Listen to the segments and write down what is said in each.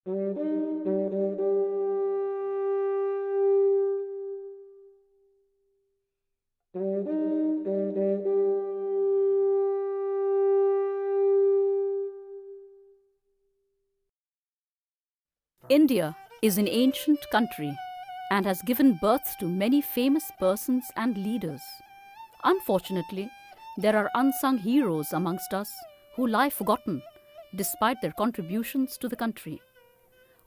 India is an ancient country and has given birth to many famous persons and leaders. Unfortunately, there are unsung heroes amongst us who lie forgotten despite their contributions to the country.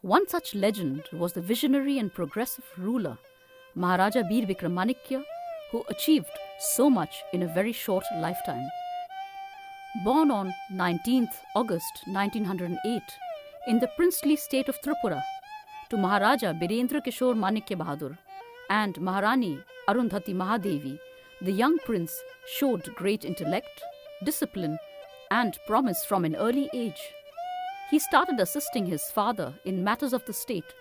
One such legend was the visionary and progressive ruler, Maharaja Bir Vikramanitya, who achieved so much in a very short lifetime. Born on 19th August 1908 in the princely state of Tripura to Maharaja Birendra Kishore Manikya Bahadur and Maharani Arundhati Mahadevi, the young prince showed great intellect, discipline, and promise from an early age. He started assisting his father in matters of the state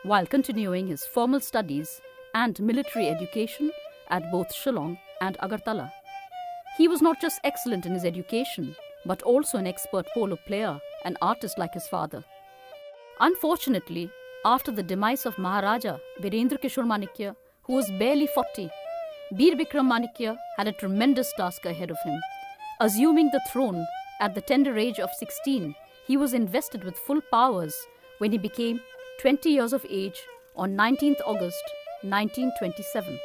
while continuing his formal studies and military education at both Shillong and Agartala. He was not just excellent in his education, but also an expert polo player and artist like his father. Unfortunately, after the demise of Maharaja Birendra Kishore Manikya, who was barely 40, Bir Bikram Manikya had a tremendous task ahead of him. Assuming the throne at the tender age of 16, he was invested with full powers when he became 20 years of age on 19th August 1927.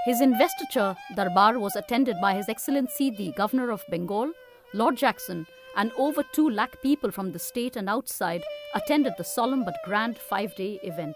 His investiture darbar was attended by His Excellency the Governor of Bengal, Lord Jackson, and over 2 lakh people from the state and outside attended the solemn but grand 5-day event.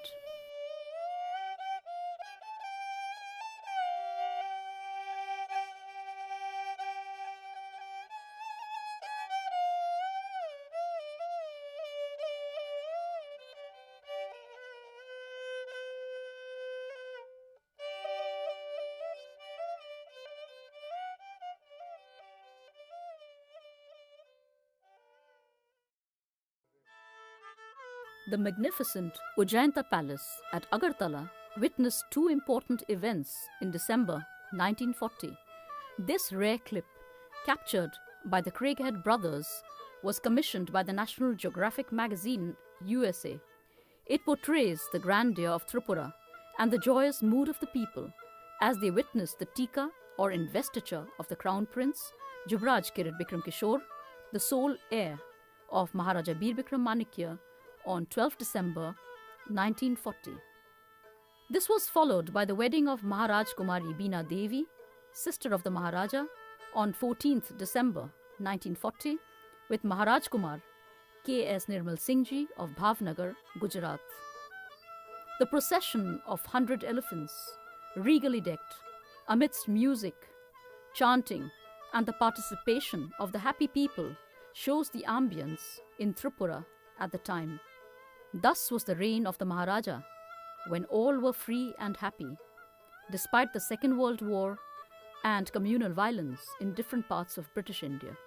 The magnificent Ujjayanta Palace at Agartala witnessed 2 important events in December 1940. This rare clip, captured by the Craighead brothers, was commissioned by the National Geographic magazine, USA. It portrays the grandeur of Tripura and the joyous mood of the people as they witnessed the Tika or investiture of the Crown Prince, Yuvraj Kirit Bikram Kishore, the sole heir of Maharaja Bir Bikram Manikya, on 12 December 1940. This was followed by the wedding of Maharaj Kumari Beena Devi, sister of the Maharaja, on 14th December 1940 with Maharaj Kumar K.S. Nirmal Singh Ji of Bhavnagar, Gujarat. The procession of 100 elephants, regally decked, amidst music, chanting, and the participation of the happy people shows the ambience in Tripura at the time. Thus was the reign of the Maharaja, when all were free and happy, despite the Second World War and communal violence in different parts of British India.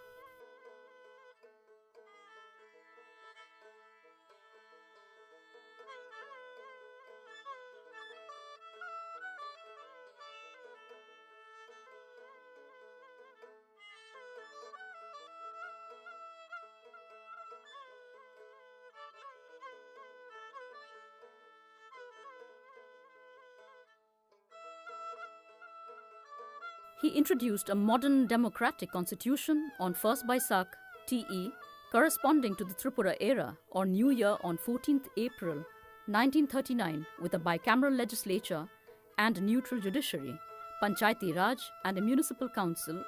He introduced a modern democratic constitution on 1st Baisakh TE, corresponding to the Tripura era or New Year on 14th April 1939, with a bicameral legislature and neutral judiciary, Panchayati Raj and a municipal council,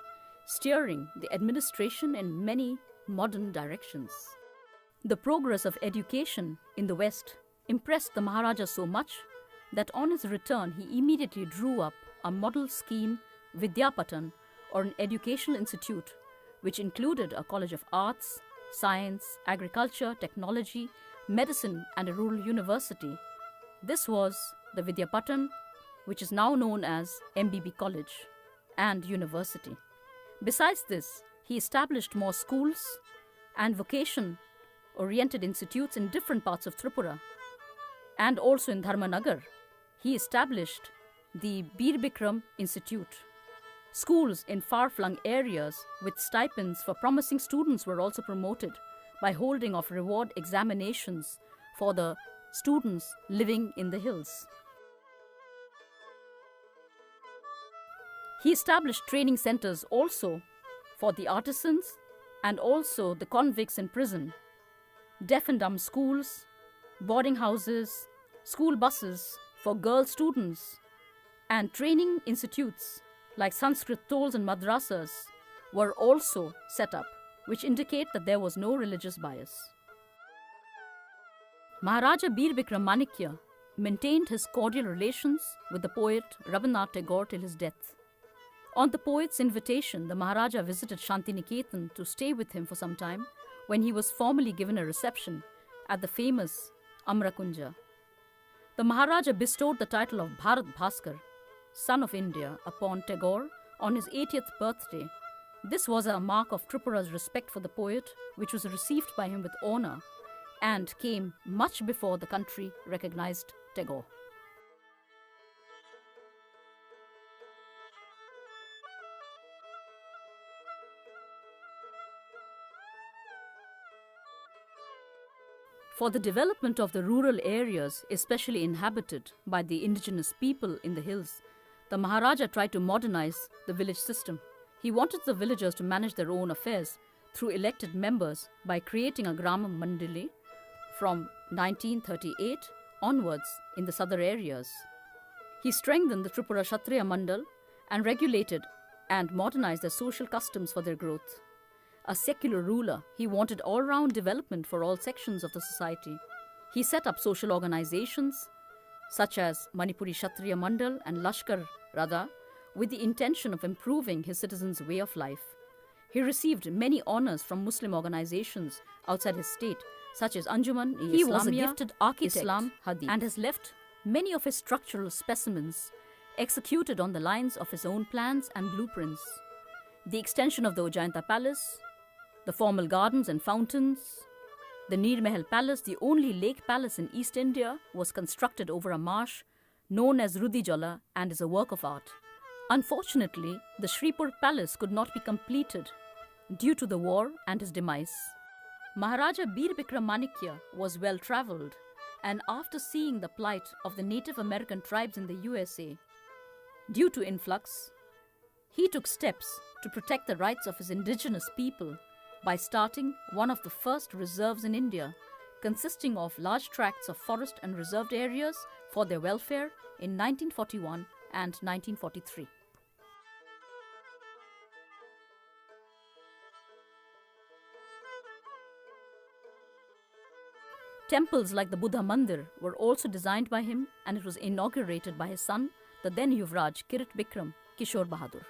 steering the administration in many modern directions. The progress of education in the West impressed the Maharaja so much that on his return he immediately drew up a model scheme Vidyapatan, or an educational institute, which included a college of arts, science, agriculture, technology, medicine, and a rural university. This was the Vidyapatan, which is now known as MBB College and University. Besides this, he established more schools and vocation-oriented institutes in different parts of Tripura. And also in Dharmanagar, he established the Bir Bikram Institute. Schools in far-flung areas with stipends for promising students were also promoted by holding of reward examinations for the students living in the hills. He established training centers also for the artisans and also the convicts in prison, deaf and dumb schools, boarding houses, school buses for girl students, and training institutes like Sanskrit tolls and madrasas were also set up, which indicate that there was no religious bias. Maharaja Bir Bikram Manikya maintained his cordial relations with the poet Rabindranath Tagore till his death. On the poet's invitation, the Maharaja visited Shantiniketan to stay with him for some time when he was formally given a reception at the famous Amrakunja. The Maharaja bestowed the title of Bharat Bhaskar, Son of India, upon Tagore on his 80th birthday. This was a mark of Tripura's respect for the poet, which was received by him with honor and came much before the country recognized Tagore. For the development of the rural areas, especially inhabited by the indigenous people in the hills, the Maharaja tried to modernize the village system. He wanted the villagers to manage their own affairs through elected members by creating a Grama Mandali from 1938 onwards in the southern areas. He strengthened the Tripura Kshatriya Mandal and regulated and modernized their social customs for their growth. A secular ruler, he wanted all-round development for all sections of the society. He set up social organizations such as Manipuri Kshatriya Mandal and Lashkar Radha with the intention of improving his citizens' way of life. He received many honors from Muslim organizations outside his state, such as Anjuman-e-Islamiyya, he was a gifted architect, Islam Hadith, and has left many of his structural specimens executed on the lines of his own plans and blueprints. The extension of the Ujjainta Palace, the formal gardens and fountains, the Neer Mahal Palace, the only lake palace in East India, was constructed over a marsh known as Rudijala and is a work of art. Unfortunately, the Shripur Palace could not be completed due to the war and his demise. Maharaja Bir Bikram Manikya was well travelled, and after seeing the plight of the Native American tribes in the USA, due to influx, he took steps to protect the rights of his indigenous people by starting one of the first reserves in India, consisting of large tracts of forest and reserved areas for their welfare in 1941 and 1943. Temples like the Buddha Mandir were also designed by him, and it was inaugurated by his son, the then Yuvraj Kirit Bikram Kishore Bahadur.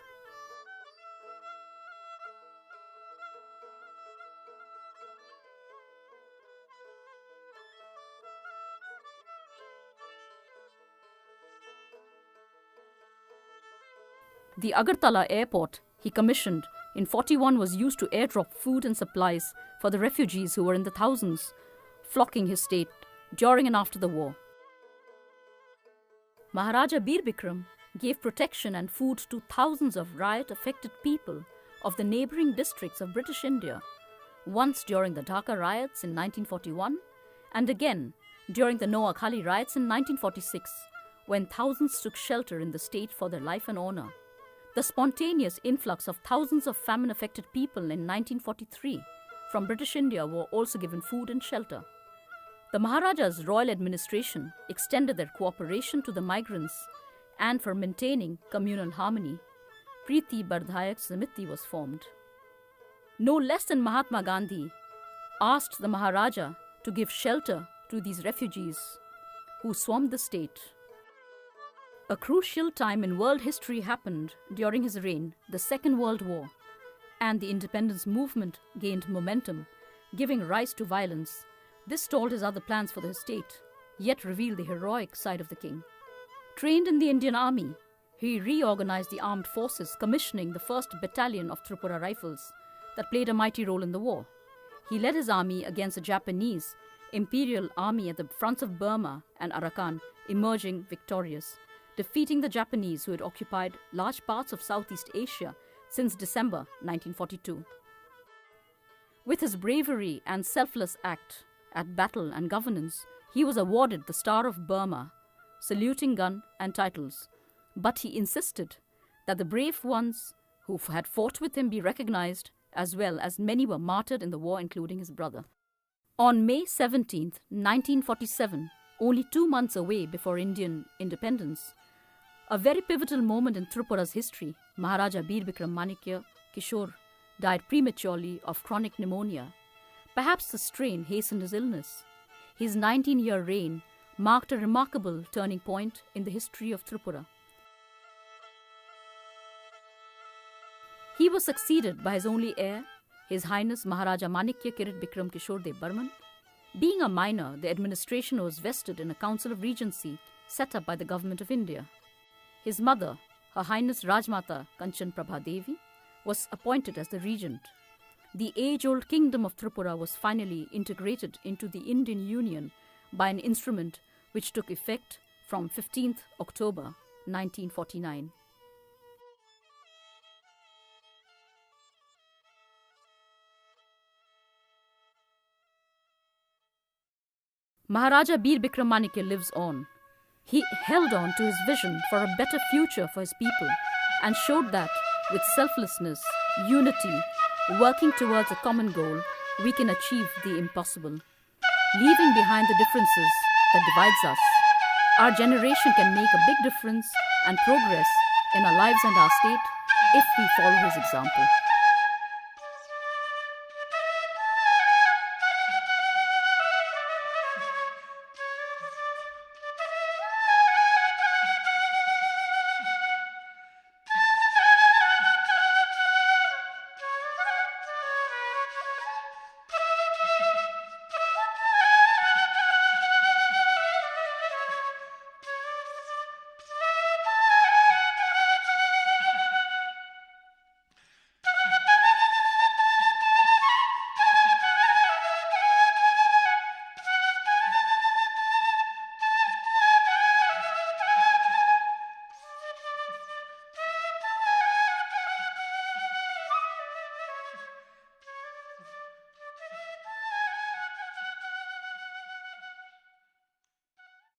The Agartala airport he commissioned in 41 was used to airdrop food and supplies for the refugees who were in the thousands flocking his state during and after the war. Maharaja Bir Bikram gave protection and food to thousands of riot-affected people of the neighbouring districts of British India, once during the Dhaka riots in 1941 and again during the Noakhali riots in 1946, when thousands took shelter in the state for their life and honour. The spontaneous influx of thousands of famine-affected people in 1943 from British India were also given food and shelter. The Maharaja's royal administration extended their cooperation to the migrants, and for maintaining communal harmony, Preeti Bardhayak Samiti was formed. No less than Mahatma Gandhi asked the Maharaja to give shelter to these refugees who swarmed the state. A crucial time in world history happened during his reign, the Second World War, and the independence movement gained momentum, giving rise to violence. This stalled his other plans for the state, yet revealed the heroic side of the king. Trained in the Indian Army, he reorganized the armed forces, commissioning the 1st Battalion of Tripura Rifles that played a mighty role in the war. He led his army against the Japanese Imperial Army at the fronts of Burma and Arakan, emerging victorious, defeating the Japanese who had occupied large parts of Southeast Asia since December 1942. With his bravery and selfless act, at battle and governance, he was awarded the Star of Burma, saluting gun and titles. But he insisted that the brave ones who had fought with him be recognized, as well as many were martyred in the war, including his brother. On May 17, 1947, only 2 months away before Indian independence, a very pivotal moment in Tripura's history, Maharaja Bir Bikram Manikya Kishore died prematurely of chronic pneumonia. Perhaps the strain hastened his illness. His 19-year reign marked a remarkable turning point in the history of Tripura. He was succeeded by his only heir, His Highness Maharaja Manikya Kirit Bikram Kishore Dev Burman. Being a minor, the administration was vested in a Council of Regency set up by the Government of India. His mother, Her Highness Rajmata Kanchan Prabha Devi, was appointed as the regent. The age-old kingdom of Tripura was finally integrated into the Indian Union by an instrument which took effect from 15th October 1949. Maharaja Bir Bikram Manikya lives on. He held on to his vision for a better future for his people and showed that with selflessness, unity, working towards a common goal, we can achieve the impossible. Leaving behind the differences that divides us, our generation can make a big difference and progress in our lives and our state if we follow his example.